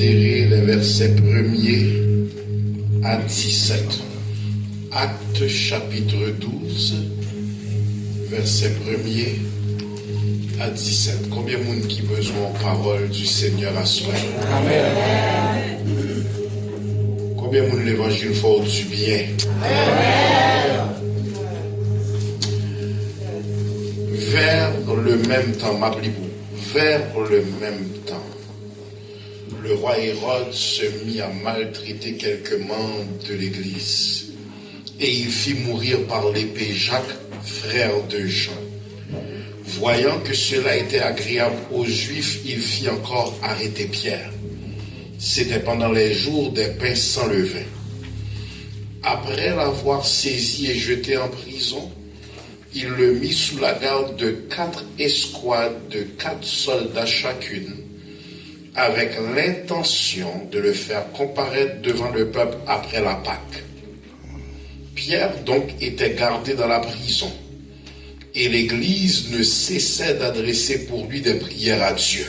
considérer les versets 1er à 17. Actes chapitre 12, verset 1er à 17. Combien de monde qui besoin de parole du Seigneur à soi? Amen. Combien de monde l'évangile fort du bien? Amen. Vers le même temps, m'appelez-vous, vers le même temps, le roi Hérode se mit à maltraiter quelques membres de l'église et il fit mourir par l'épée Jacques, frère de Jean. Voyant que cela était agréable aux Juifs, il fit encore arrêter Pierre. C'était pendant les jours des pains sans levain. Après l'avoir saisi et jeté en prison, il le mit sous la garde de 4 escouades de 4 soldats chacune, avec l'intention de le faire comparaître devant le peuple après la Pâque. Pierre donc était gardé dans la prison, et l'Église ne cessait d'adresser pour lui des prières à Dieu.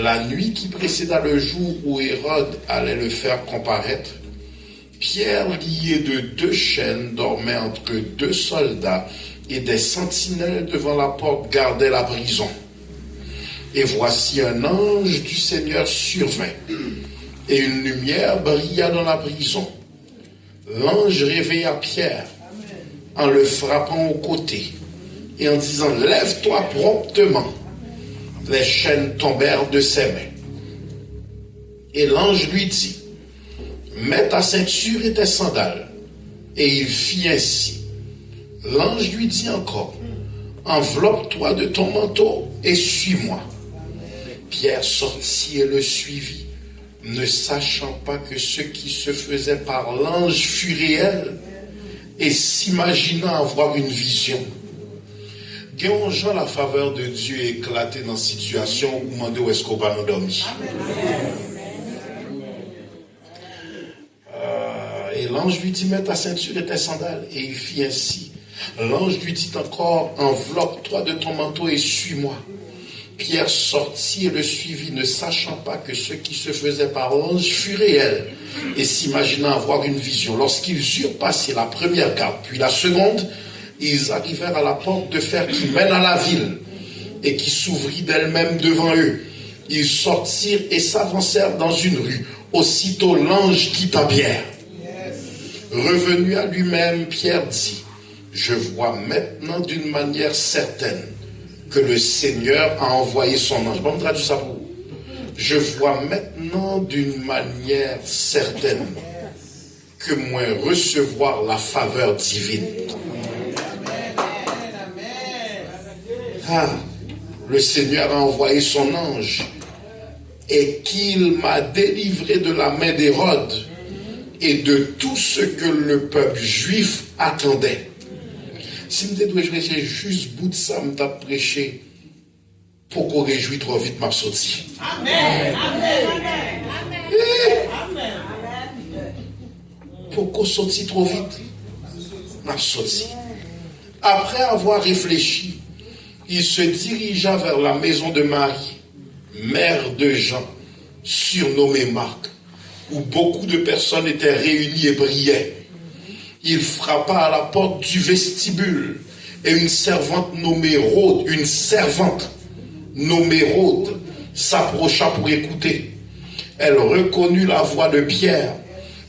La nuit qui précéda le jour où Hérode allait le faire comparaître, Pierre, lié de 2 chaînes, dormait entre 2 soldats et des sentinelles devant la porte gardaient la prison. Et voici un ange du Seigneur survint, et une lumière brilla dans la prison. L'ange réveilla Pierre en le frappant au côté et en disant « Lève-toi promptement !» Les chaînes tombèrent de ses mains. Et l'ange lui dit « Mets ta ceinture et tes sandales. » Et il fit ainsi. L'ange lui dit encore « Enveloppe-toi de ton manteau et suis-moi. » Pierre sortit et le suivit, ne sachant pas que ce qui se faisait par l'ange fut réel et s'imaginant avoir une vision. Gagnons la faveur de Dieu éclater dans la situation où demandez où est-ce qu'on va nous dormir. Et l'ange lui dit, mets ta ceinture et tes sandales. Et il fit ainsi. L'ange lui dit encore, enveloppe-toi de ton manteau et suis-moi. Pierre sortit et le suivit, ne sachant pas que ce qui se faisait par l'ange fut réel, et s'imaginant avoir une vision. Lorsqu'ils eurent passé la première garde, puis la seconde, ils arrivèrent à la porte de fer qui mène à la ville, et qui s'ouvrit d'elle-même devant eux. Ils sortirent et s'avancèrent dans une rue. Aussitôt l'ange quitta Pierre. Revenu à lui-même, Pierre dit, je vois maintenant d'une manière certaine que le Seigneur a envoyé son ange. Bon, traduis ça pour vous. Je vois maintenant d'une manière certaine que moi recevoir la faveur divine. Ah, le Seigneur a envoyé son ange et qu'il m'a délivré de la main d'Hérode et de tout ce que le peuple juif attendait. Si je dois prêcher juste bout de ça, je vais prêcher pour qu'on réjouisse trop vite ma sortie. Amen. Amen. Pour qu'on sortit trop vite, ma sortie. Après avoir réfléchi, il se dirigea vers la maison de Marie, mère de Jean, surnommée Marc, où beaucoup de personnes étaient réunies et priaient. Il frappa à la porte du vestibule et une servante nommée Rhode s'approcha pour écouter. Elle reconnut la voix de Pierre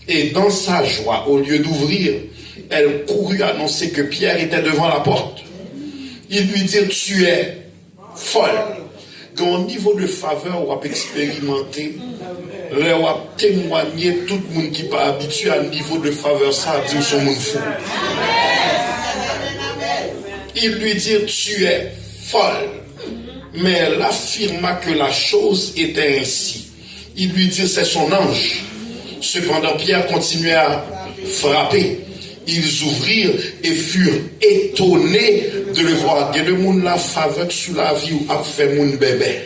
et dans sa joie, au lieu d'ouvrir, elle courut annoncer que Pierre était devant la porte. Il lui dit, tu es folle. Au niveau de faveur, on va expérimenter, on va témoigner tout le monde qui n'est pas habitué à un niveau de faveur, ça a dit son monde fou. Il lui dit, tu es folle. Mais elle affirma que la chose était ainsi. Il lui dit, c'est son ange. Cependant, Pierre continuait à frapper. Ils ouvrirent et furent étonnés de le voir. Il y a le monde la faveur sous la vie où a fait mon bébé.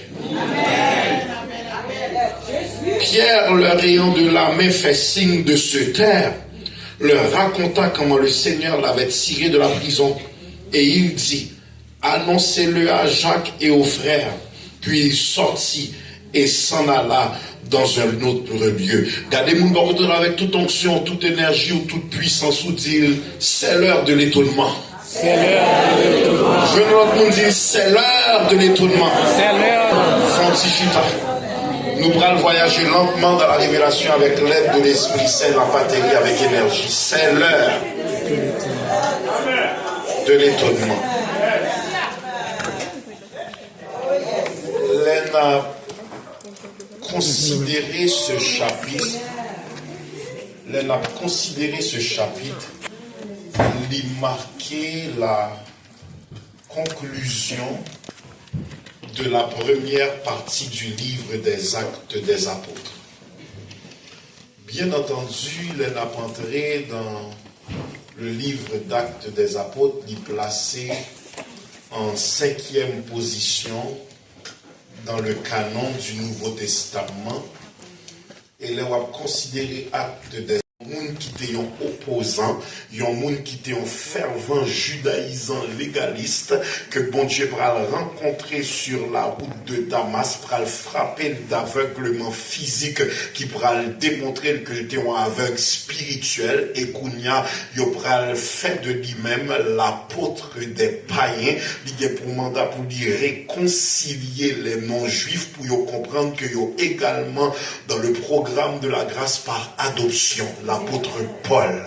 Pierre, leur ayant de la main fait signe de se taire, leur raconta comment le Seigneur l'avait tiré de la prison. Et il dit, annoncez-le à Jacques et aux frères. Puis il sortit et s'en alla dans un autre lieu. Gardez mon bon avec toute onction, toute énergie ou toute puissance, ou dit c'est l'heure de l'étonnement. C'est l'heure de l'étonnement. Je veux l'autre monde dire c'est l'heure de l'étonnement. C'est l'heure. Fantifita. Nous allons voyager lentement dans la révélation avec l'aide de l'Esprit Saint, la batterie avec énergie. C'est l'heure de l'étonnement. L'on a considéré ce chapitre. L'on a considéré ce chapitre. Il marquait la conclusion de la première partie du livre des Actes des Apôtres. Bien entendu, l'on a entré dans le livre d'Actes des Apôtres, il est placé en 5e position dans le canon du Nouveau Testament. Et l'on a considéré Actes des monde qui était un opposant, un monde qui était un fervent judaïsant légaliste, que bon Dieu pral rencontrer sur la route de Damas, pral frapper d'aveuglement physique, qui pral démontrer que était un aveugle spirituel, et Kounia, yo pral fait de lui-même l'apôtre des païens, il y a pour mandat pour lui réconcilier les non-juifs, pour yo comprendre que yo également dans le programme de la grâce par adoption. L'apôtre Paul.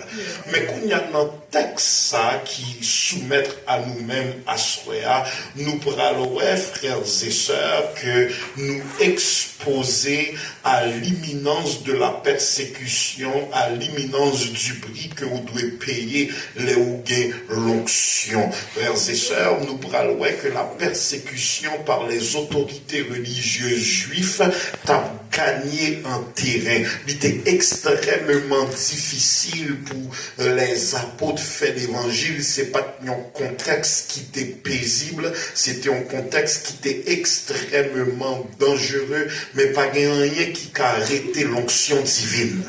Mais qu'on y a un texte ça qui soumettre à nous-mêmes à Soya, nous prenons, frères et sœurs, que nous exposer à l'imminence de la persécution, à l'imminence du prix que vous devez payer les ougues l'onction. Frères et sœurs, nous prenons que la persécution par les autorités religieuses juives t'a gagné un terrain. Il était extrêmement difficile pour les apôtres faire l'évangile. C'est pas un contexte qui était paisible, c'était un contexte qui était extrêmement dangereux, mais pas rien qui a arrêté l'onction divine.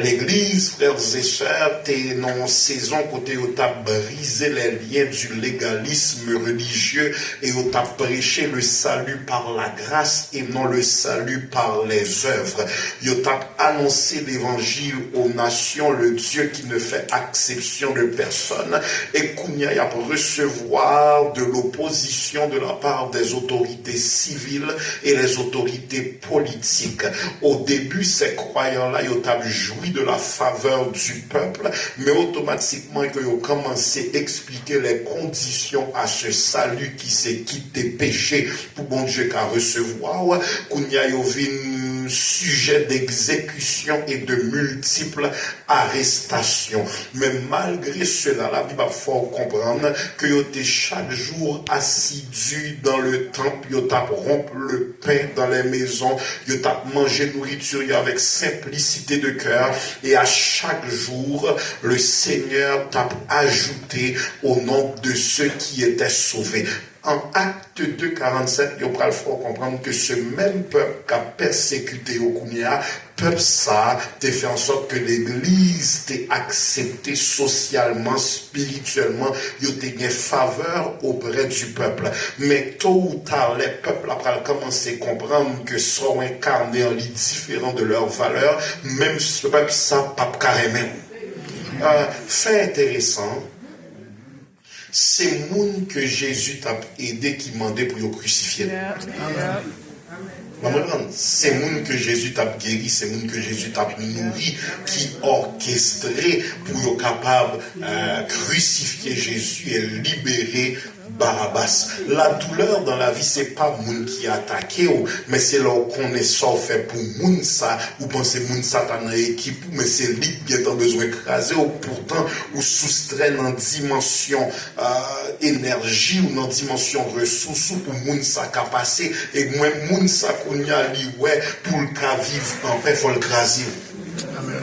L'église, frères et sœurs, t'es dans une saison côté où t'as brisé les liens du légalisme religieux et où t'as prêché le salut par la grâce et non le salut par les œuvres. Où t'as annoncé l'évangile aux nations, le Dieu qui ne fait exception de personne, et Kounia y a recevoir de l'opposition de la part des autorités civiles et les autorités politiques. Au début, ces croyants-là, ils ont joui de la faveur du peuple, mais automatiquement, ils ont commencé à expliquer les conditions à ce salut qui s'est quitté péché pour bon Dieu qu'à recevoir. Kounia y a sujet d'exécution et de multiples arrestations. Mais malgré cela, la Bible faut comprendre que vous êtes chaque jour assidus dans le temple, vous êtes rompre le pain dans les maisons, vous êtes manger nourriture avec simplicité de cœur, et à chaque jour, le Seigneur t'a ajouté au nombre de ceux qui étaient sauvés. En Acte 2, 47, il faut comprendre que ce même peuple qui a persécuté Okounia, peuple ça, t'a fait en sorte que l'église t'ait accepté socialement, spirituellement, il t'a gagné faveur auprès du peuple. Mais tôt ou tard, les peuples après commencé à comprendre que sont incarnés en lit différent de leurs valeurs, même ce peuple ça, pas carrément. Fait intéressant. C'est moun que Jésus t'a aidé qui mandait pour le crucifier. C'est moun que Jésus t'a guéri, c'est moun que Jésus t'a nourri, qui orchestré pour être capable crucifier Jésus et libérer Barabbas. La douleur dans la vie, c'est pas moun qui a attaqué, mais c'est là qu'on est ça fait pour moun ça, ou pensez moun ça dans l'équipe, mais c'est lui qui a besoin d'écraser, ou pourtant, ou soustrait dans dimension énergie, ou dans dimension ressources, ou pour moun ça qu'a passé, et moi, moun ça qu'on y a li, ouais, pour le cas vivre en paix, faut le craser. Amen.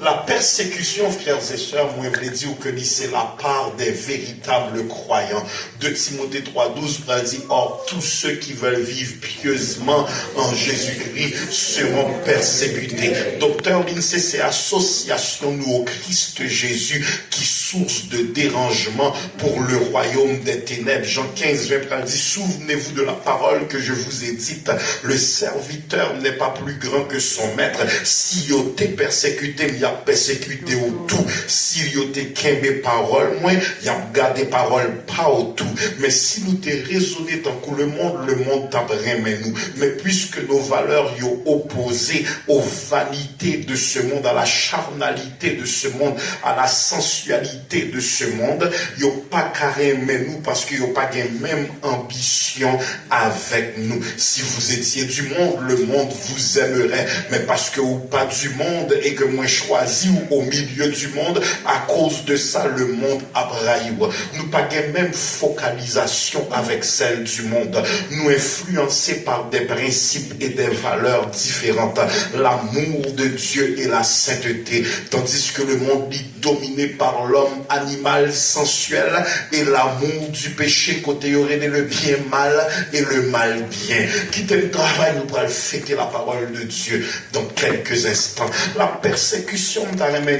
La persécution, frères et sœurs, moi, je voulais dire que c'est la part des véritables croyants. 2 Timothée 3,12 dit, or, tous ceux qui veulent vivre pieusement en Jésus-Christ seront persécutés. Docteur Lindsay, c'est association nous au Christ Jésus qui source de dérangement pour le royaume des ténèbres. Jean 15, 20 dit, souvenez-vous de la parole que je vous ai dite, le serviteur n'est pas plus grand que son maître. Si yo t'es persécuté, m'y a persécuté au tout. Si yo t'es qu'aimé parole, moi, y a gardé parole pas au tout. Mais si nous t'es raisonné tant que le monde t'a mais nous. Mais puisque nos valeurs yo opposées aux vanités de ce monde, à la charnalité de ce monde, à la sensualité de ce monde, yo pas carré mais nous parce que yo pas gain même ambition avec nous. Si vous étiez du monde, le monde vous aimerait, mais parce que vous pas du monde et que moi choisi ou au milieu du monde, à cause de ça le monde abraille. Nous pas gain même focalisation avec celle du monde. Nous influencés par des principes et des valeurs différentes, l'amour de Dieu et la sainteté, tandis que le monde est dominé par l'homme animal sensuel et l'amour du péché, côté y aurait le bien mal et le mal bien. Quittez le travail, nous pourrons fêter la parole de Dieu dans quelques instants. La persécution t'a remis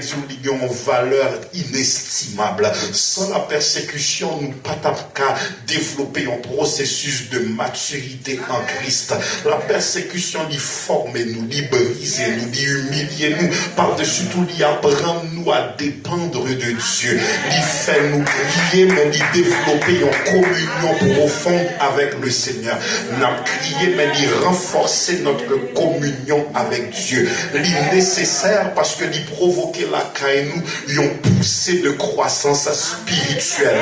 une valeur inestimable. Sans la persécution, nous pas qu'à développer un processus de maturité en Christ. La persécution lui forme nous, lui brise nous, lui humilie nous, par-dessus tout lui apprend nous à dépendre de Dieu, lui fait nous crier, mais lui développer en communion profonde avec le Seigneur. Nous crier, mais lui renforcer notre communion avec Dieu. Lui nécessaire parce que lui provoquer la caille nous, lui ont poussé de croissance spirituelle.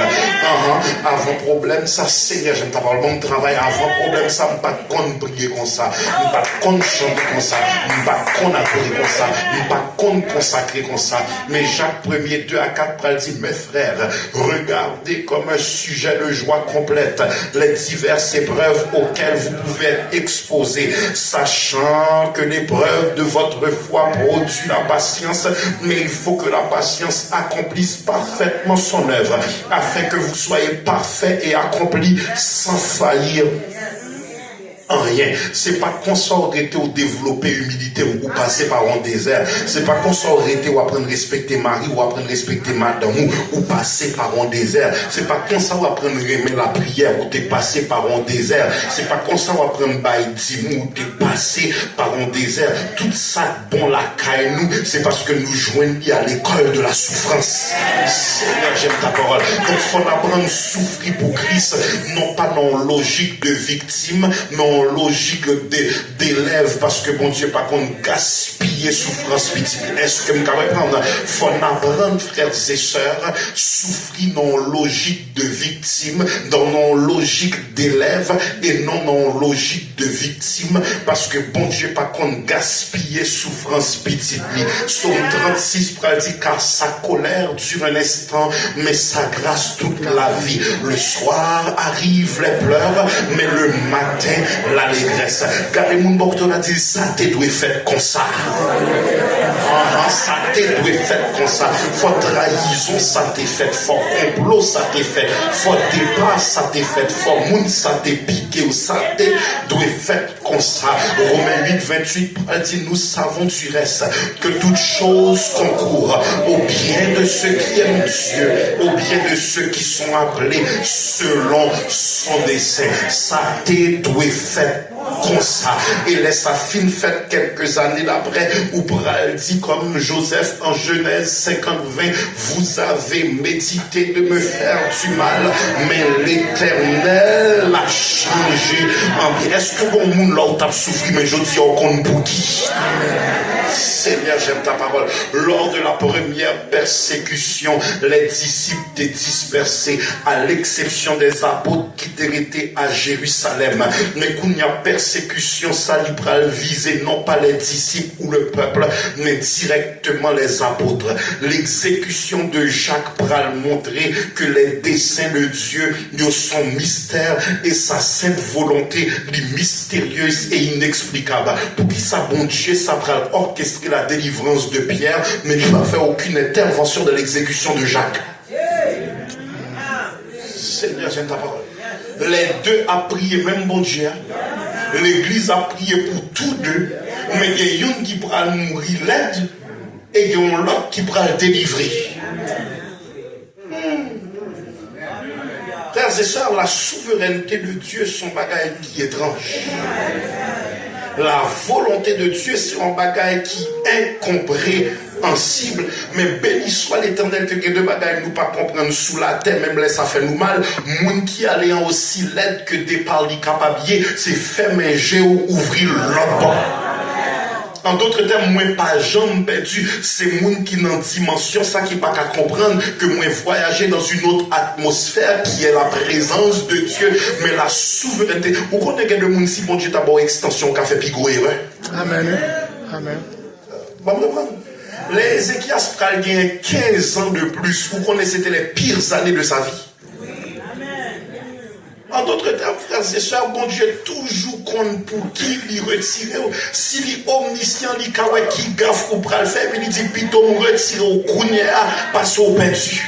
Avant problème, ça Seigneur, j'aime ta parole, mon travail, avant problème, ça me pas qu'on prier comme ça, me pas qu'on chanter comme ça, me pas qu'on adorer comme ça, me pas qu'on consacrer comme ça. Mais Jacques 1er 2 à 4 pral dit, mes frères, regardez comme un sujet de joie complète les diverses épreuves auxquelles vous pouvez être exposés, sachant que l'épreuve de votre foi produit la patience, mais il faut que la patience accomplisse parfaitement son œuvre, afin que vous soyez parfaits et accomplis sans faillir en rien. C'est pas qu'on s'arrêter ou développer humilité ou passer par un désert. C'est pas qu'on s'arrêter ou apprendre à respecter Marie ou apprendre à respecter madame ou passer par un désert. C'est pas qu'on ça ou apprendre à aimer la prière ou t'es passé par un désert. C'est pas qu'on ça ou apprendre à ou t'es passé par un désert. Tout ça bon la caille nous, c'est parce que nous joignons à l'école de la souffrance. Seigneur, j'aime ta parole. Donc faut apprendre à souffrir pour Christ, non pas dans logique de victime, non logique d'élève, parce que bon Dieu pas qu'on gaspiller souffrance petite. Est-ce que nous pouvons prendre? Faut apprendre, frères et sœurs, souffrir non logique de victime, dans non logique d'élève et non non logique de victime, parce que bon Dieu pas qu'on gaspiller souffrance petite. Psaume 36 dit, car sa colère dure un instant, mais sa grâce toute la vie. Le soir arrivent les pleurs, mais le matin l'allégresse. Car les moun docteur a dit, ça te doit faire comme ça. Ça te doit faire comme ça. Faut trahison, ça t'est fait. Faut complot, ça t'est fait. Faut débat, ça t'est fait. Faut moun, ça t'est piqué ou ça te doit faire comme ça. Romains 8, 28 dit, nous savons du reste que toute chose concourt au bien de ceux qui aiment Dieu, au bien de ceux qui sont appelés selon son dessein. Ça te doit faire comme ça. Et laisse sa fine fête quelques années d'après, où Bral dit comme Joseph en Genèse 50, 20, vous avez médité de me faire du mal, mais l'Éternel a changé en bien. Est-ce que bon monde là où t'as souffert, mais je dis au compte pour qui? Seigneur, j'aime ta parole. Lors de la première persécution, les disciples étaient dispersés, à l'exception des apôtres qui étaient à Jérusalem. Mais quand il y a persécution, ça libéral visait non pas les disciples ou le peuple, mais directement les apôtres. L'exécution de Jacques pral montrer que les desseins de Dieu sont mystères et sa sainte volonté mystérieuse et inexplicable. Pour qui ça bon Dieu, ça pral orchestrer la délivrance de Pierre, mais il n'a fait aucune intervention de l'exécution de Jacques. Seigneur, j'aime ta parole. Les deux a prié, même bon Dieu. L'église a prié pour tous deux, mais il y a une qui pourra mourir l'aide et il y a l'autre qui pourra le délivrer. Frères et sœurs, la souveraineté de Dieu, son bagage qui est étrange. La volonté de Dieu, c'est un bagage qui est incompréhensible. Mais béni soit l'Éternel que de bagages nous pas comprendre sous la terre, même là ça fait nous mal. Moun qui allait en aussi l'aide que des parlis capabiers, c'est fermer géo ouvrir l'autre bord. En d'autres termes, moi pas jambe perdu, c'est moun qui dans dimension ça qui pas qu'à comprendre que moi voyager dans une autre atmosphère qui est la présence de Dieu, mais la souveraineté. Vous connaissez de moun si bon Dieu d'abord extension qu'a fait pigoyer. Amen. Amen. Bon, les Ézéchias pral gagne 15 ans de plus. Vous connaissez c'était les pires années de sa vie. En d'autres termes, frères et sœurs, bon Dieu toujours compte pour qui lui retirer. Si lui omniscient, lui kawai qui gaffe ou pral faire, il dit plutôt me retirer au kounia parce au perdu.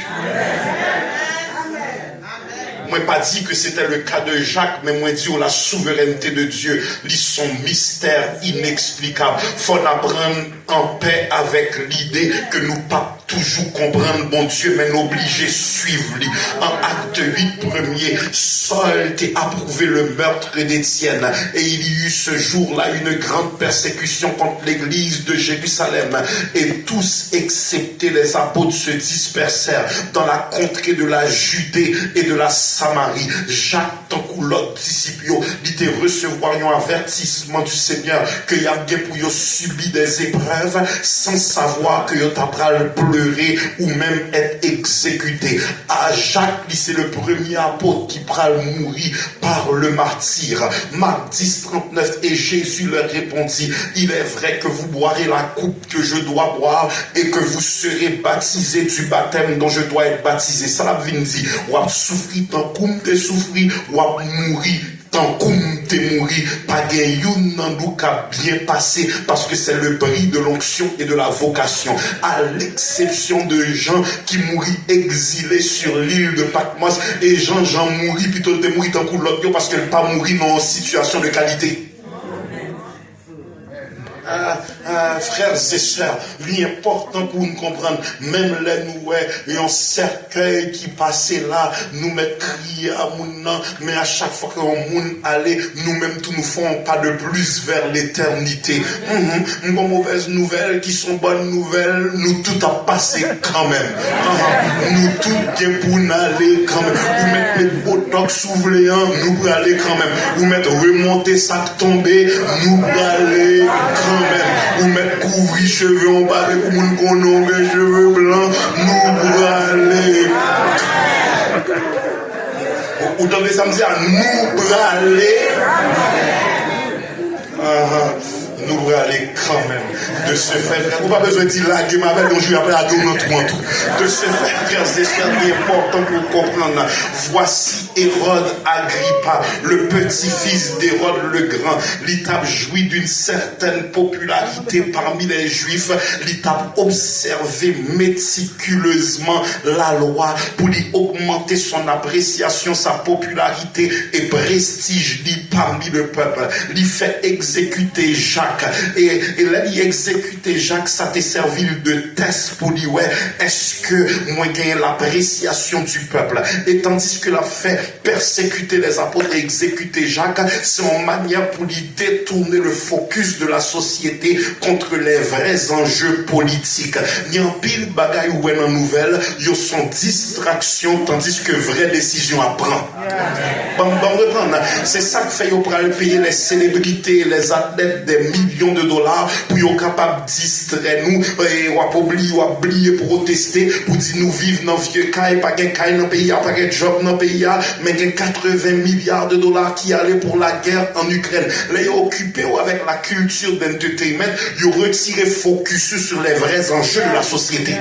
Moi pas dit que c'était le cas de Jacques, mais moi dit la souveraineté de Dieu, son mystère inexplicable. Faut apprendre en paix avec l'idée que nous pas toujours comprendre bon Dieu, mais n'obliger suivre lui. En acte 8 premier, Saul t'a approuvé le meurtre d'Étienne et il y eut ce jour-là une grande persécution contre l'église de Jérusalem et tous, excepté les apôtres, se dispersèrent dans la contrée de la Judée et de la Samarie. Jacques, tant que l'autre disciple, il était recevoir un avertissement du Seigneur que y a bien pour y subir des épreuves sans savoir que y a pral pleurer ou même être exécuté. À Jacques, c'est le premier apôtre qui pral mourir par le martyr. Marc 10, 39, et Jésus leur répondit, il est vrai que vous boirez la coupe que je dois boire et que vous serez baptisés du baptême dont je dois être baptisé. Ça l'a vient dit, ou a souffri tant comme t'es souffri, ou a mourir tant comme t'es mouru, pas gain youn nan nou ka bien passé, parce que c'est le prix de l'onction et de la vocation. À l'exception de Jean qui mourit exilé sur l'île de Patmos, et Jean mourit plutôt t'es mouru tant que l'autre, parce qu'elle pas mourir dans une situation de qualité. Frères et sœurs, l'important pour nous comprendre, même les nous, il y a un cercueil qui passait là, nous met crier à moun, mais à chaque fois que moun allait, nous-mêmes tout nous font pas de plus vers l'éternité. Une mauvaise nouvelle qui sont bonnes nouvelles, nous tout a passé quand même. Nous tout bien pour nous aller quand même. Vous mettez les botox souvléants, nous pour aller quand même. Vous mettez remonter sac tombé, nous pour aller quand même. Vous mettez couvrir cheveux en bas pour moun qu'on a des cheveux blancs, nous pour aller. Vous entendez ça me dire, nous pour aller. Nous pour aller quand même. De ce fait, vous n'avez pas besoin de dire la gueule avec donc je vais appeler la gueule notre en tout. De ce fait, frères et sœurs, il est important pour comprendre. Voici Hérode Agrippa, le petit-fils d'Hérode le Grand. L'État jouit d'une certaine popularité parmi les Juifs. L'État observé méticuleusement la loi pour lui augmenter son appréciation, sa popularité et prestige parmi le peuple. Il fait exécuter Jacques. Et là, il exécuté Jacques, ça t'est servi de test pour lui, ouais, est-ce que moi gagne l'appréciation du peuple? Et tandis que l'a fait persécuter les apôtres et exécuter Jacques, c'est une manière pour lui détourner le focus de la société contre les vrais enjeux politiques. Il y a un pile bagaille ou en nouvelle, ils sont distraction, tandis que vraie décision à prendre. C'est ça que fait qu'on peut payer les célébrités, les athlètes des millions de dollars pour être capable de distraire nous et on oublier protester pour dire nous vivons dans vieux caille pas de caille dans le pays, pas de job dans le pays, mais il y a 80 milliards de dollars qui allaient pour la guerre en Ukraine. Là, ils sont occupés avec la culture d'entertainment, ils ont retiré focus sur les vrais enjeux de la société.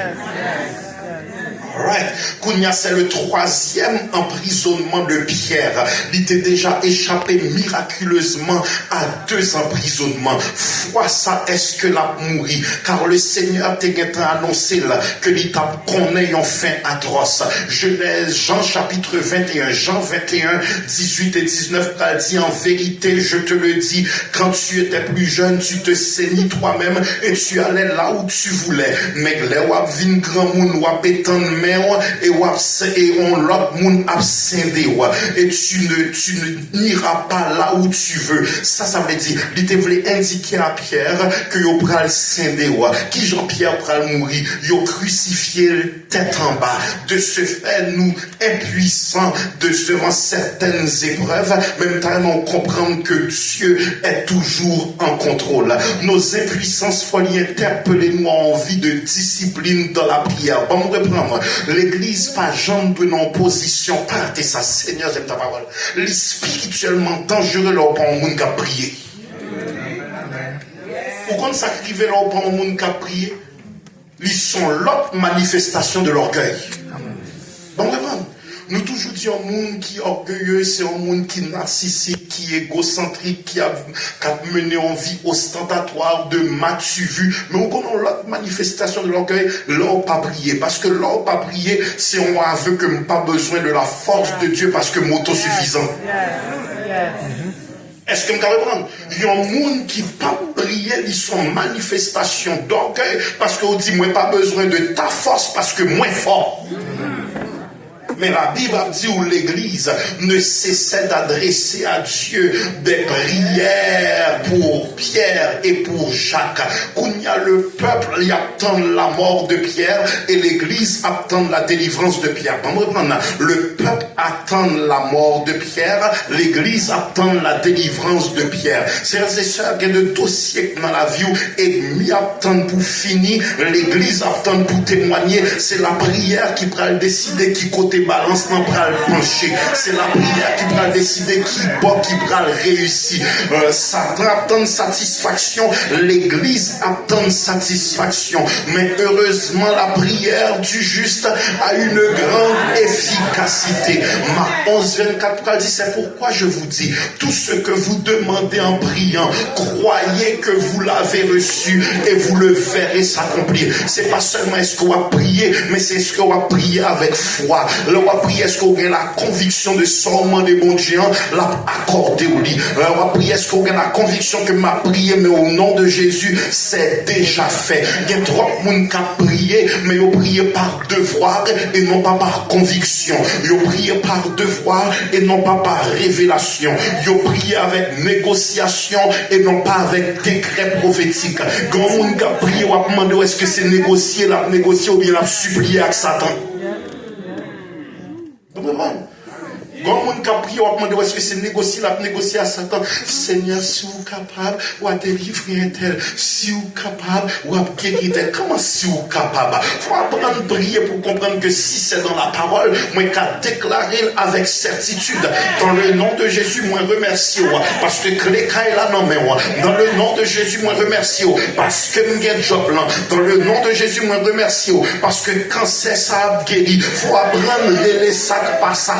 Right. Kounia, c'est le 3e emprisonnement de Pierre. Il était déjà échappé miraculeusement à 2 emprisonnements. Fois ça, est-ce que l'a mouri? Car le Seigneur t'a annoncé là que l'État connaît une fin atroce. Genèse, Jean chapitre 21, Jean 21, 18 et 19, t'as dit en vérité, je te le dis, quand tu étais plus jeune, tu te saignis toi-même et tu allais là où tu voulais. Mais là, wap vin grand moun, wap étendre mains et on l'autre monde abscendé et tu n'iras pas là où tu veux. Ça veut dire, il te voulait indiquer à Pierre que il pral scindé qui Jean-Pierre pral mourir, il crucifié tête en bas. De ce fait, nous impuissants devant certaines épreuves, même temps on comprend que Dieu est toujours en contrôle. Nos impuissances folies interpellent-nous en vie de discipline dans la prière. Bon, reprends-moi. L'église pas jamais de non position. Partez ça, Seigneur, j'aime ta parole. Les spirituellement dangereux là pour un monde qui a prié. Pourquoi ça arrive là pour un monde qui a prié? Ils sont l'autre manifestation de l'orgueil. Bon, reprends. Nous toujours disons un monde qui est orgueilleux, c'est un monde qui est narcissique, qui est égocentrique, qui a mené en vie ostentatoire de matu vu. Mais on connaît l'autre manifestation de l'orgueil, l'on pas prier. Parce que l'on pas prier, c'est on aveu que pas besoin de la force de Dieu parce que m'autosuffisant. Est-ce que vous pouvez comprendre? Il y a un monde qui pas prier, ils sont manifestation d'orgueil parce qu'on dit, moi pas besoin de ta force parce que moi fort. Mais la Bible dit où l'Église ne cessait d'adresser à Dieu des prières pour Pierre et pour Jacques. Quand il y a le peuple, il attend la mort de Pierre et l'Église attend la délivrance de Pierre. Le peuple attend la mort de Pierre, l'Église attend la délivrance de Pierre. Frères et sœurs, il y a de dossiers dans la vie et mi attend pour finir, l'Église attend pour témoigner. C'est la prière qui va décider qui côté balance non pral pencher. C'est la prière qui va décider qui bon qui va réussir. Satan attend satisfaction, l'église attend satisfaction. Mais heureusement la prière du juste a une grande efficacité. Marc 11:24 dit c'est pourquoi je vous dis tout ce que vous demandez en priant, croyez que vous l'avez reçu et vous le verrez s'accomplir. C'est pas seulement est-ce qu'on va prier, mais c'est ce qu'on va prier avec foi. On va prier, est-ce qu'on a la conviction de sorment des bons géants, l'a accordé au lit. On va prier, est-ce qu'on a la conviction que ma prière, mais au nom de Jésus, c'est déjà fait. Il y a trop de monde qui a prié, mais ils prié par devoir et non pas par conviction. Ils prié par devoir et non pas par révélation. Ils prié avec négociation et non pas avec décret prophétique. Quand on a prié, on va demander est-ce que c'est négocier ou bien la supplier avec Satan. Quand on a prié, on va demander est-ce que c'est négocier à Satan. Seigneur, si vous êtes capable, ou à délivrer un tel, si vous êtes capable, ou à guérir tel. Comment si vous êtes capable? Il faut apprendre à prier pour comprendre que si c'est dans la parole, moi qu'à déclarer avec certitude. Dans le nom de Jésus, moi remercie. Parce que les cas est là, non mais dans le nom de Jésus, moi remercie. Parce que m'gain job là. Dans le nom de Jésus, moi remercie. Parce que quand c'est ça guéri, il faut apprendre les sacs par ça.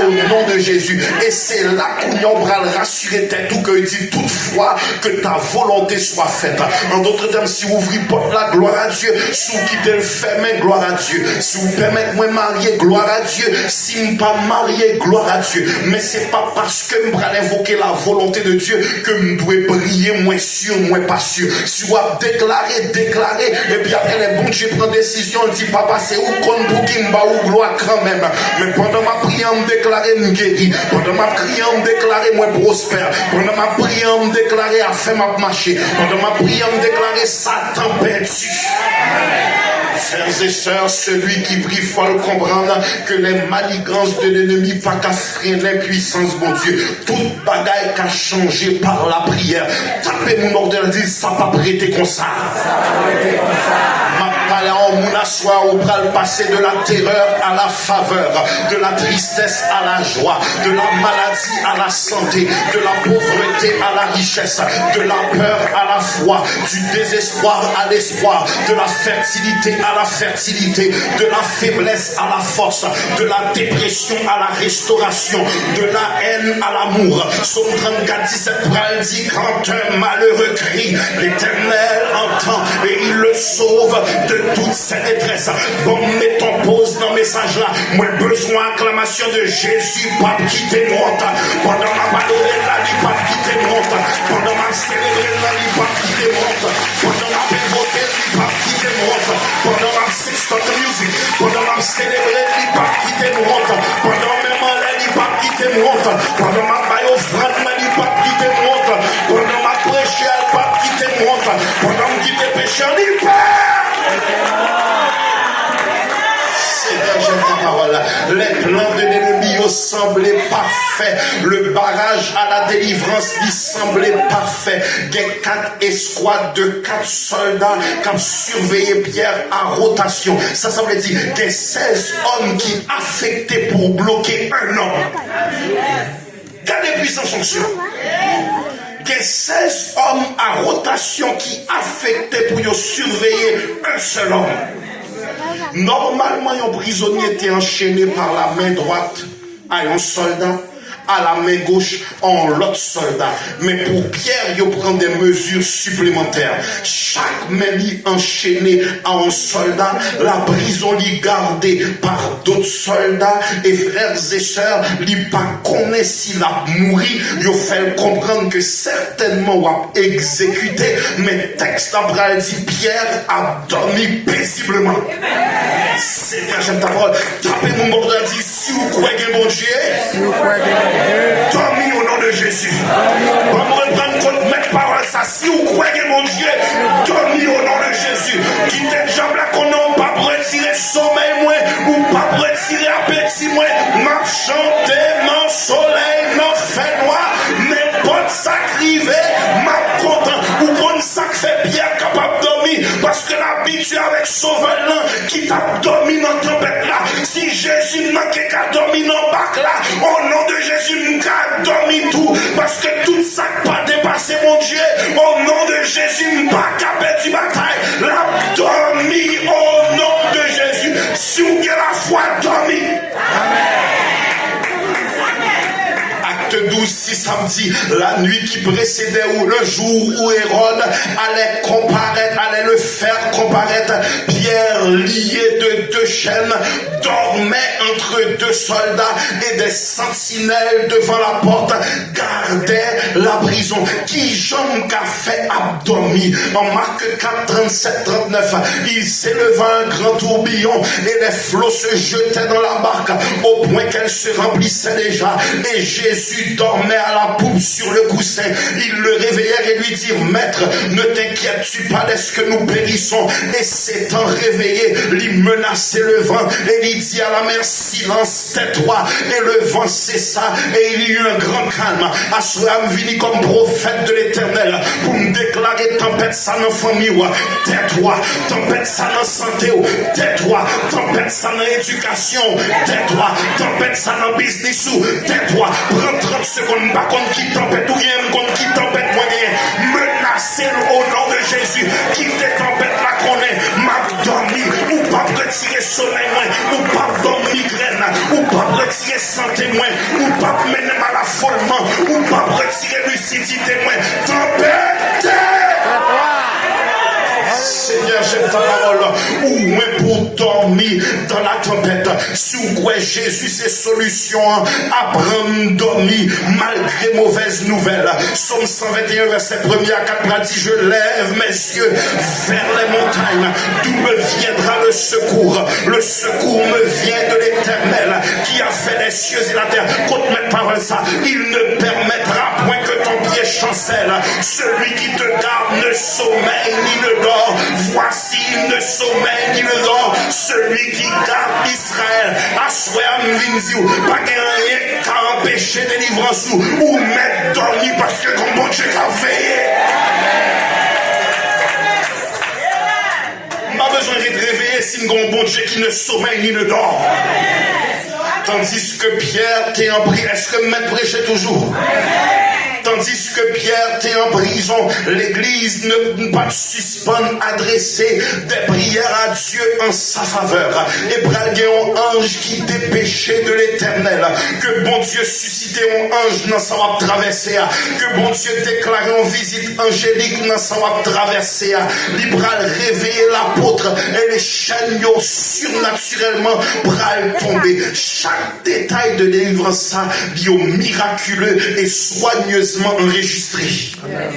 Au nom de Jésus. Et c'est là qu'on va rassurer tête ou que dit toutefois que ta volonté soit faite. En d'autres termes, si vous ouvrez porte la gloire à Dieu, si vous quittez le fermé, gloire à Dieu. Si vous permettez moi marier, gloire à Dieu. Si je ne pas marié, gloire à Dieu. Mais c'est pas parce que je vais invoquer la volonté de Dieu que je dois prier moins sûr, moins pas sûr. Si vous déclarer, et puis après les bons Dieu prend décision, on dit papa c'est où qu'on pour qui ou gloire quand même. Mais pendant ma prière, me déclarer me guéri. Pendant ma prière, me déclarer moi prospère. Pendant ma prière, me déclarer à faire ma marché. Pendant ma prière, me déclarer Satan perdu. Frères et sœurs, celui qui prie faut le comprendre que les manigances de l'ennemi pas qu'à freiner l'impuissance mon Dieu. Toute bagaille qu'a changé par la prière. Tapez mon ordre dit ça pas prêter comme ça. On va passer de la terreur à la faveur, de la tristesse à la joie, de la maladie à la santé, de la pauvreté à la richesse, de la peur à la foi, du désespoir à l'espoir, de la fertilité à la fertilité, de la faiblesse à la force, de la dépression à la restauration, de la haine à l'amour. Psaume 34, 17 dit quand un malheureux crie, l'Éternel entend et il le sauve de toute sa détresse. Bon, mettons pause dans le message là. Moi, besoin acclamation de Jésus, pas quitter mon temps. Pendant ma badourée là, il pas quitter mon temps. Pendant ma célébrée là, il pas quitter mon temps. Pendant ma pévoté, il pas quitter mon temps. Pendant ma sextant music, pendant ma porte. Pendant qu'il était pécheur, il perd. Seigneur, j'aime ta parole. Les plans de l'ennemi ont semblé parfaits. Le barrage à la délivrance lui semblait parfait. Il y a 4 escouades de 4 soldats qui ont surveillé Pierre à rotation. Ça veut dire qu'il y a 16 hommes qui affectés pour bloquer un homme. Quelle puissance fonction? Il y a 16 hommes à rotation qui affectés pour surveiller un seul homme. Normalement, un prisonnier était enchaîné par la main droite à un soldat, à la main gauche en l'autre soldat. Mais pour Pierre, il prend des mesures supplémentaires. Chaque main lui enchaînée à un soldat, la prison lui gardée par d'autres soldats et frères et sœurs, lui pas connaît s'il a mouru. Il fait comprendre que certainement il a exécuté, mais texte après dit Pierre a dormi paisiblement. Seigneur, j'aime ta parole. Tapez mon bon dit si vous croyez que mon Dieu, dormi au nom de Jésus. On va prendre compte mettre parole ça. Si vous croyez que mon Dieu, dormi au nom de Jésus. Quittez le jambe là qu'on n'a pas pour retirer sommeil moins ou pas pour retirer appétit moins. M'a chanté, mon soleil, mon fait noir, n'importe ça crivé, m'a content. Ou qu'on ça fait bien capable de dormir parce que l'habitude avec sauveur là qui t'a dormi dans tempête là. Si Jésus n'a qu'à dormir dans bac là, au nom de Jésus, n'a dormi tout parce que tout ça pas dépassé mon Dieu. Au nom de Jésus, n'a qu'à perdre du bataille. L'a dormi au nom de Jésus. Si vous avez la foi, dormi. Amen. 12, 6 samedi, la nuit qui précédait ou le jour où Hérode allait le faire comparaître, Pierre lié de 2 chaînes dormait entre 2 soldats et des sentinelles devant la porte gardaient la prison. Qui jambe qu'a fait abdormi. En Marc 4, 37, 39, il s'éleva un grand tourbillon et les flots se jetaient dans la barque au point qu'elle se remplissait déjà et Jésus dormait à la poupe sur le coussin. Ils le réveillèrent et lui dirent, Maître, ne t'inquiètes-tu pas d'est-ce que nous périssons? Et s'étant réveillé, il menaçait le vent et il dit à la mer, silence, tais-toi. Et le vent cessa et il y eut un grand calme. Assoam vini comme prophète de l'Éternel pour me déclarer tempête ça dans la famille. Tais-toi, tempête ça dans la santé. Tais-toi, tempête ça dans l'éducation. Tais-toi, tempête ça dans le business. Tais-toi, prends 30 secondes, pas contre qui tempête ou rien, contre qui tempête moyen. Menacez au nom de Jésus. Qui te tempête la connaît, m'a dormi, ou pas retirer soleil moins, ou pas dormir migraine, ou pas retirer santé moins, ou pas mener mal affolement, ou pas retirer lucidité moins. Tempête! Seigneur, j'aime ta parole. Ou moins pour dormir dans la tempête. Si vous croyez Jésus, c'est solution. Apprendre dormir malgré mauvaise nouvelle. Psaume 121, verset 1er à 4 dit, je lève mes yeux vers les montagnes. D'où me viendra le secours? Le secours me vient de l'Éternel qui a fait les cieux et la terre. Côte mes paroles ça. Il ne permettra point que ton pied chancelle. Celui qui te garde ne sommeille ni ne dort. Voici, il ne sommeille ni ne dort. Celui qui garde Israël. Assoyam vinziou. Pas rien qu'à empêcher délivrance ou mettre dormir parce que comme bon Dieu a veillé. Pas besoin d'être réveillé si nous avons bon Dieu qui ne sommeille ni ne dort. Tandis que Pierre t'est en prison. Est-ce que maître prêchait toujours? Tandis que Pierre t'est en prison, l'église ne pas suspendre, adresser des prières à Dieu en sa faveur. Et braguer un ange qui dépêchait de l'Éternel. Que bon Dieu suscitait un ange dans sa wap traversée. Que bon Dieu déclarait une visite angélique dans sa wap traversée. Libral réveiller l'apôtre et les chaînes surnaturellement bral tomber. Chaque détail de délivrance ça, bio miraculeux et soigneusement enregistré. Amen.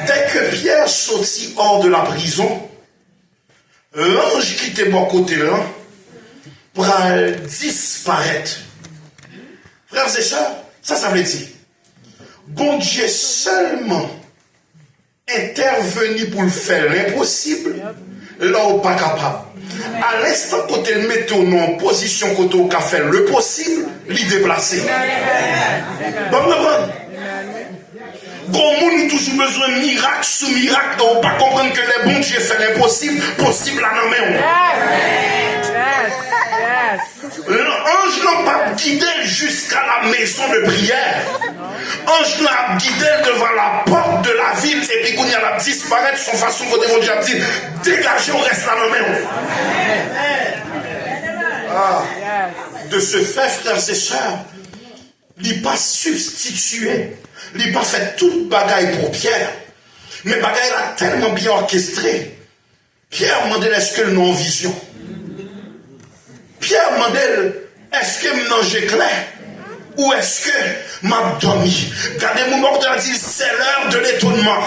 Dès que Pierre sortit hors de la prison, l'ange qui était bon côté là, pour disparaître. Frères et sœurs, ça veut dire, bon Dieu seulement intervenir pour faire l'impossible, là où pas capable. À l'instant côté le mettre en position côté au fait le possible, l'y déplacer. Bon, nous toujours besoin de miracle sous miracle, donc pas comprendre que les bons dieux font l'impossible, possible à nommer. L'ange n'a pas guidé jusqu'à la maison de prière. Ange n'a guidé devant la porte de la ville et puis quand il a disparaître son façon côté mon Dieu a dit dégagez, on reste là nommer. De ce fait, frères et sœurs, il n'est pas substitué. Il n'a pas fait toute bagaille pour Pierre. Mais bagaille l'a tellement bien orchestré. Pierre demandait est-ce que nous avons vision. Pierre demandait est-ce que nous j'ai clair. Ou est-ce que m'a dormi? Regardez mon mort a dit c'est l'heure de l'étonnement.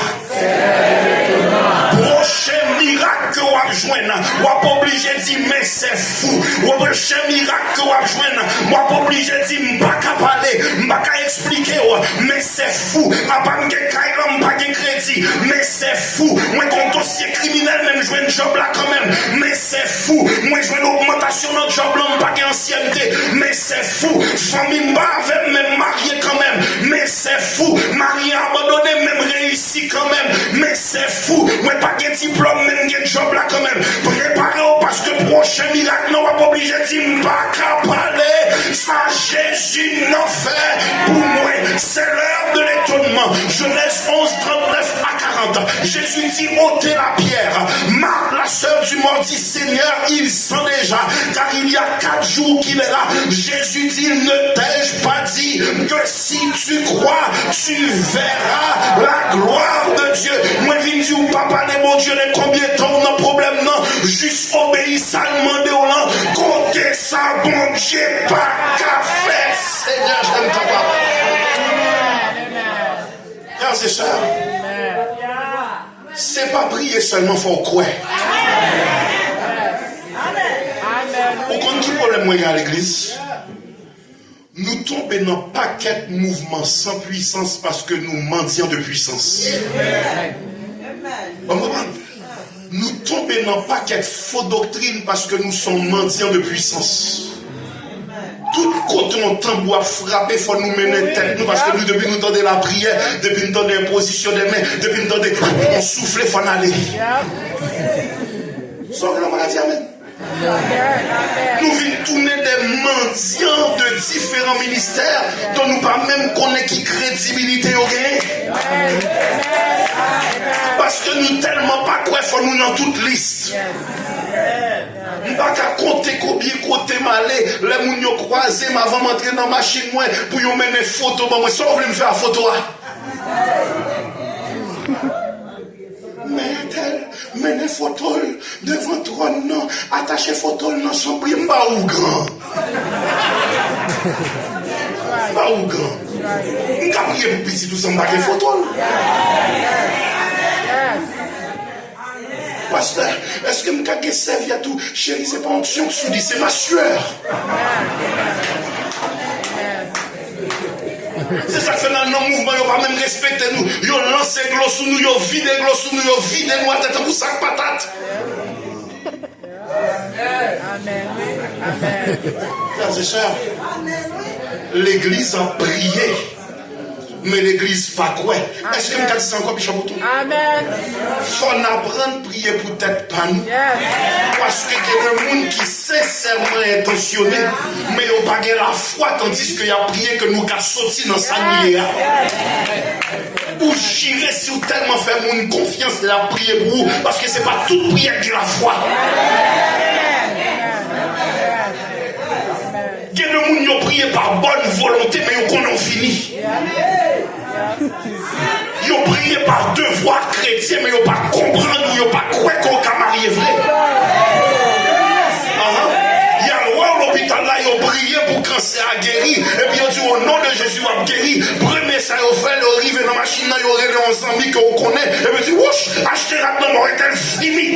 Prochain miracle que vous avez joindre, vous n'êtes pas obligé de dire mais c'est fou. Prochain miracle que vous avez joindre, vous n'êtes pas obligé de dire je ne peux pas parler, je ne peux pas expliquer, mais c'est fou. Je ne peux pas de crédit, mais c'est fou. Moi, comme dossier criminel, même je veux un job là quand même, mais c'est fou. Moi, je veux une augmentation dans le job là, je ne peux pas d'ancienneté, mais c'est fou. Famille avec même marié quand même, mais c'est fou. Marié abandonné, même réussi quand même, mais c'est fou. Moi, pas de diplôme, même de job là quand même. Préparez-vous parce que prochain miracle, non, pas obligé de dire, pas qu'à parler. Ça, Jésus n'en fait pour moi. C'est l'heure de l'étonnement. Genèse 11, 39 à 40. Jésus dit, ôtez la pierre. Marthe, la sœur du mort, dit, Seigneur, il sent déjà, car il y a 4 jours qu'il est là. Jésus dit, ne t'ai-je pas dit que si tu crois, tu verras la gloire de Dieu. Moi, je dis au papa de mon Dieu, les combien de temps on a problème, non? Juste obéir, ça demander au land. Comptez ça, bon Dieu, pas qu'à faire. Seigneur, je t'aime ta part. Frères et sœurs, c'est pas prier seulement, il faut croire. Vous comprenez qui problème moi à l'église? Nous tombons dans un paquet de mouvements sans puissance parce que nous mendions de puissance. Nous tombons dans un paquet de faux doctrines parce que nous sommes mendiants de puissance. Tout côté on tambour à frapper, il faut nous mener tête nous parce que nous, depuis nous donner la prière, depuis nous donner l'imposition des mains, depuis nous donner on souffle, il faut en aller. Sauf le maladie, amen. Nous venons tourner des mendiants de différents ministères dont nous pas même connaître qui crédibilité au gain. Parce que nous tellement pas quoi, il faut nous dans toute liste. Nous ne pouvons pas compter combien côté malé, les gens qui ont croisé avant d'entrer dans la machine pour y mener des photos. Moi, ça, vous voulez me faire la photo. Mais les photos devant toi, non, attacher photos, non, sont pris, pas ou grand. Pas ou grand. On peut prier pour petit tout ça, on les photos. Pasteur, est-ce que je peux servir à tout? Chérie, c'est pas onction que je dis, c'est ma sueur. C'est ça que fait dans le mouvement, ils ne pas même respecter nous. Ils ont lancé glos sous nous, ils ont vidé glos sous nous, ils ont vidé nous à tête pour sac patate. Amen. Amen. Frères et sœurs, l'église a prié. Mais l'église pas quoi. Est-ce que nous avons dit ça encore, Bishop Bouton? Amen. Il faut apprendre à prier pour tête pas nous. Parce que il y a des gens qui sincèrement intentionné, mais ils n'ont pas la foi, tandis qu'il y a prié que nous avons sorti dans sa nuit. Ou j'irai si vous tellement faire mon confiance de la prière pour vous, parce que ce n'est pas toute prière qui est la foi. Il y a des gens qui ont prié par bonne volonté, mais ils ont fini. Ils ont prié par devoir chrétien, mais ils n'ont pas compris, ils n'ont pas cru qu'on a marié vrai. Il y a le roi à l'hôpital là, ils ont prié pour que le cancer a guéri. Et puis ils ont dit au nom de Jésus, on a guéri. Premier, ça a fait, ils arrivent dans la machine, ils ont révélé en Zambie qu'on connaît. Et puis ils ont dit, ouch, achetez rapidement, on est fini.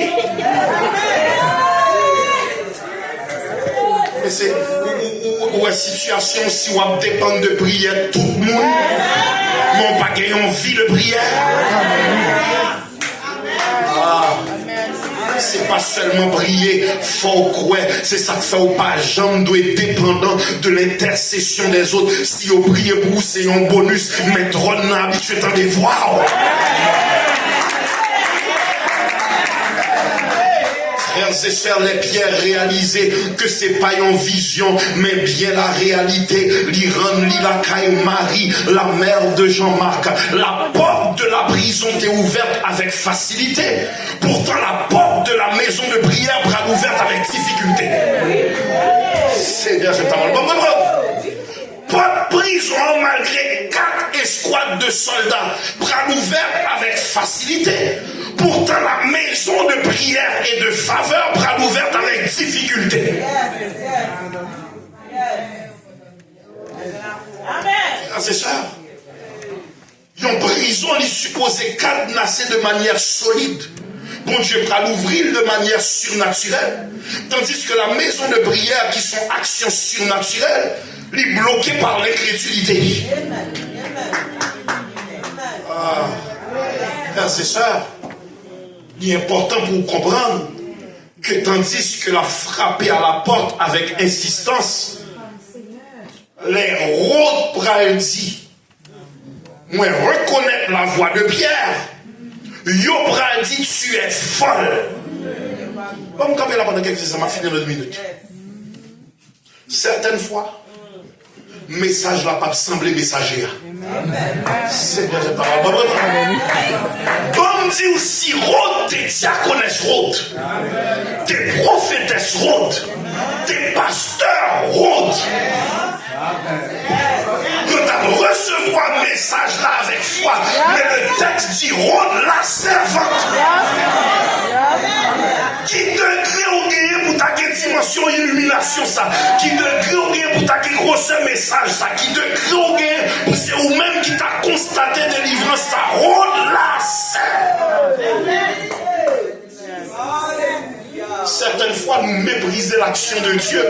Mais c'est une situation si on dépend de prière, tout le monde n'a pas gagné envie de prière. seulement prier, faut croire. C'est ça que fait ou pas jamais doit être dépendant de l'intercession des autres. Si vous priez pour vous, c'est un bonus, mais trop n'a habitué dans des voix. Frères et sœurs, les pierres réaliser que c'est pas une vision, mais bien la réalité. L'Iran, la caille Marie, la mère de Jean-Marc. La porte de la prison était ouverte avec facilité. Pourtant, la porte de la maison de prière sera ouverte avec difficulté. C'est bien, c'est pas mal. Pas de prison malgré 4 escouades de soldats sera ouverte avec facilité. Pourtant, la maison de prière et de faveur sera ouverte avec difficulté. Amen. C'est ça. Une prison est supposée cadenasser de manière solide. Bon Dieu va l'ouvrir de manière surnaturelle. Tandis que la maison de prière, qui sont actions surnaturelles, est bloquée par l'incrédulité. C'est ça. Il est important pour comprendre que tandis que la frapper à la porte avec insistance, les routes pral dit, moi reconnaître la voix de Pierre, yo pral dit tu es folle. Bon, quand là pendant quelques instants, m'a fini dans 2 minutes. Certaines fois, message là pas semblé messager. C'est bien, je parle. Bon, dit aussi, route, tes diaconesses route, tes prophétesses route, tes pasteurs route. Nous avons recevoir un message là avec foi, mais le texte dit route la servante. Qui degré au gagné pour ta dimension illumination ça, qui degré au gagné pour ta grosseur message ça, qui degré au gagné pour c'est vous-même qui t'a constaté délivrance ça, roule la Certaines fois nous méprisons l'action de Dieu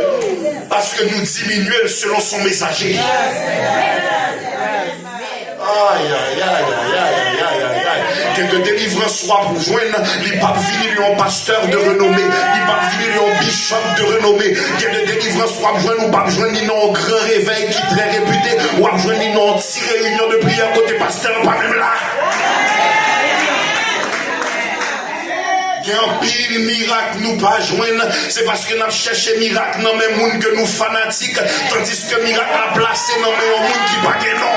parce que nous diminuons selon son messager. Aïe, aïe, aïe, aïe, aïe, aïe, aïe, aïe. Que de délivrance soit pour joindre, les papes venus un pasteur de renommée, les papes venus un bishop de renommée. Que de délivrance soit pour joindre, ou pas joindre, ils ont un grand réveil qui est très réputé, ou à joindre, ils ont une petite réunion de prière côté pasteur, pas même là. Un pile miracle nous pas joindre, c'est parce que nous cherchons miracle dans les gens que nous fanatiques, tandis que miracle a placé dans les gens qui pas de nom.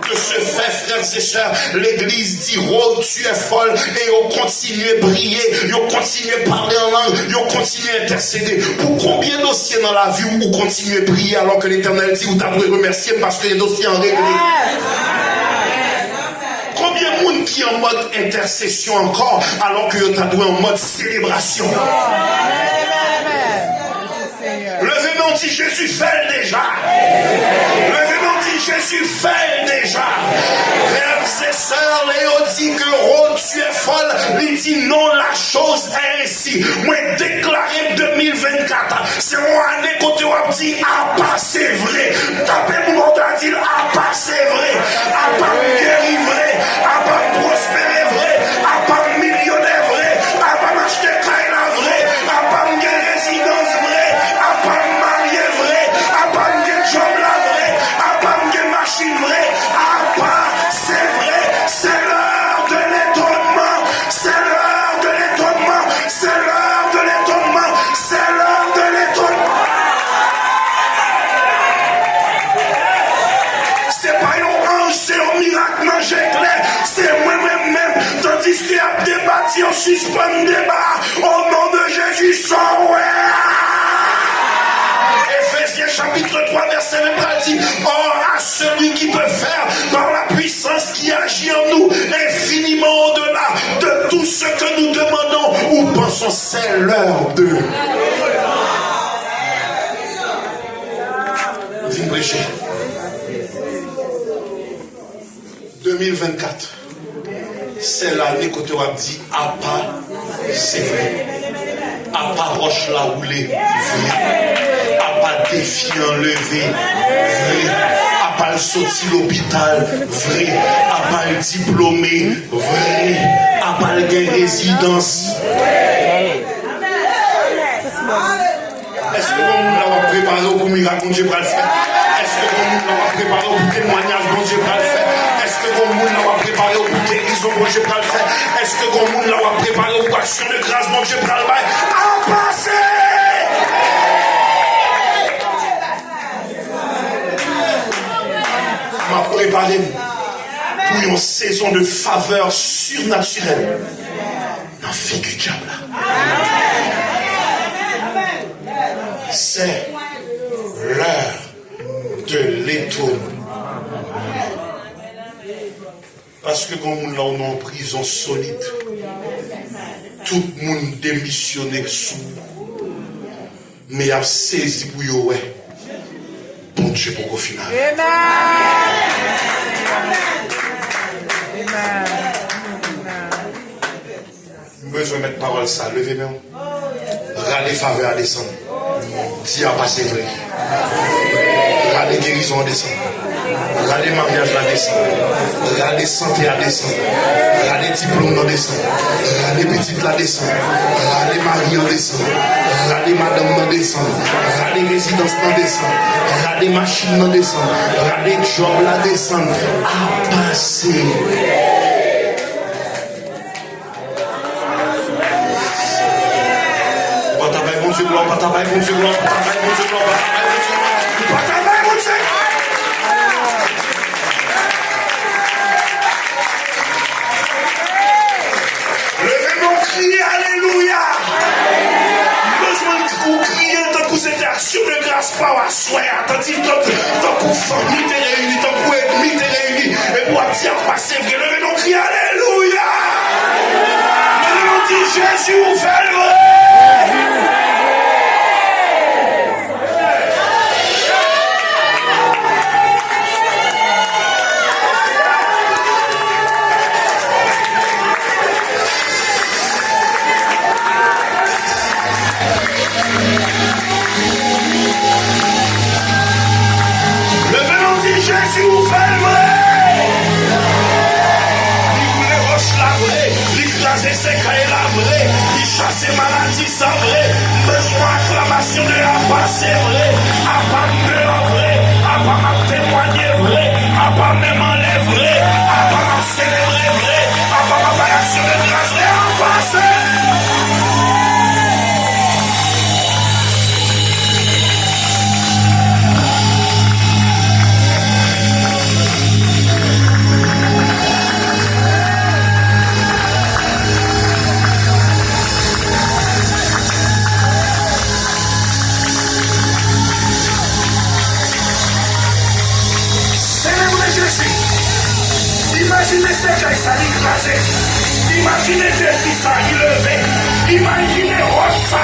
De ce fait, frères et sœurs, l'église dit oh, tu es folle, et on continue à prier, on continue à parler en langue, on continue à intercéder. Pour combien de dossiers dans la vie où on continue à prier alors que l'Éternel dit vous t'avez remercié parce que les dossiers en réglé? Combien de monde qui est en mode intercession encore alors que tu as doué en mode célébration? Levez-nous dit Jésus fait déjà. Levez-nous dit Jésus fait déjà. Frères et sœurs, Léo dit que oh, tu es folle. Il dit non, la chose est ainsi. Moi déclaré 2024. C'est mon année côté on dit ah pas c'est vrai. Tapez mon nom dit ah pas c'est vrai. Ah pas guéri vrai. Ah pas prospérer vrai. Ah pas millionnaire vrai. Ah pas m'acheter caille vrai. Ah pas me résidence vrai. Ah pas marié vrai. Ah pas me job là vrai. Ah pas me machine vrai. Ah pas c'est vrai. C'est l'heure de l'étonnement. C'est l'heure de l'étonnement. C'est l'heure de l'étonnement. C'est l'heure de l'étonnement. C'est pas un ange, c'est un miracle mangé clair. C'est moi-même, tandis qu'il y a débattu, on suspend le débat. Au nom de Jésus, sans ouais. Éphésiens chapitre 3, verset 20 dit or à celui qui peut faire par la puissance qui agit en nous infiniment au-delà de tout ce que nous demandons ou pensons, c'est l'heure de. Viens prêcher. 2024, c'est l'année que tu as dit à pas, c'est vrai. À pas roche la roulée, vrai. À pas défi enlevé, vrai. À à pas le sorti l'hôpital, vrai, à pas le diplômé, vrai, à pas le résidence. Est-ce que vous l'avez préparé pour miracle, Dieu va le faire? Est-ce que vous l'avez préparé pour témoignage, Dieu va le faire? Est-ce que vous l'avez préparé pour guérison, Dieu va le faire? Est-ce que vous l'avez préparé pour action de grâce, Dieu va le faire? À passer! M'a préparé pour une saison de faveur surnaturelle dans la vie du diable. C'est l'heure de l'étonnement. Parce que quand on est en prison solide, tout le monde démissionné sous. Mais il a saisi pour yo, ouais. Bon Dieu pour qu'au final. Besoin de mettre parole ça. Levez-nous. Râler faveur à descendre. Dis à passer vrai. Râler guérison à descendre. Râler mariage à descendre. Râler santé à descendre. Râler diplôme à descendre. Râler petite à descendre. Râler mari à descendre. Râler madame à descendre. Râler résidence à descendre. Râler machine à descendre. Râler job à descendre. À passer. Levez-nous, criez Alléluia. Besoin de crier tant que cette action de grâce pas à soi. Attentif, tant que famille t'est réunie, tant que ennemi t'est réunie. Et pour dire, c'est vrai, levez-nous, criez Alléluia. Levez-nous, dit Jésus, vous faites le vrai. Jésus vous fait le vrai. Il voulait roche la vraie, il crasait ses cailles la vraie, il chassait maladie sans vrai. Besoin d'acclamation de la paix, c'est vrai. À pas peur vrai, à pas m'a témoigner vrai, à pas même enlever vrai, à pas m'a célébrer vrai, à pas m'a action de grâce vrai, à passer. Imaginez ces cailles ça l'écraser. Imaginez des fils ça y lever. Imaginez Roche ça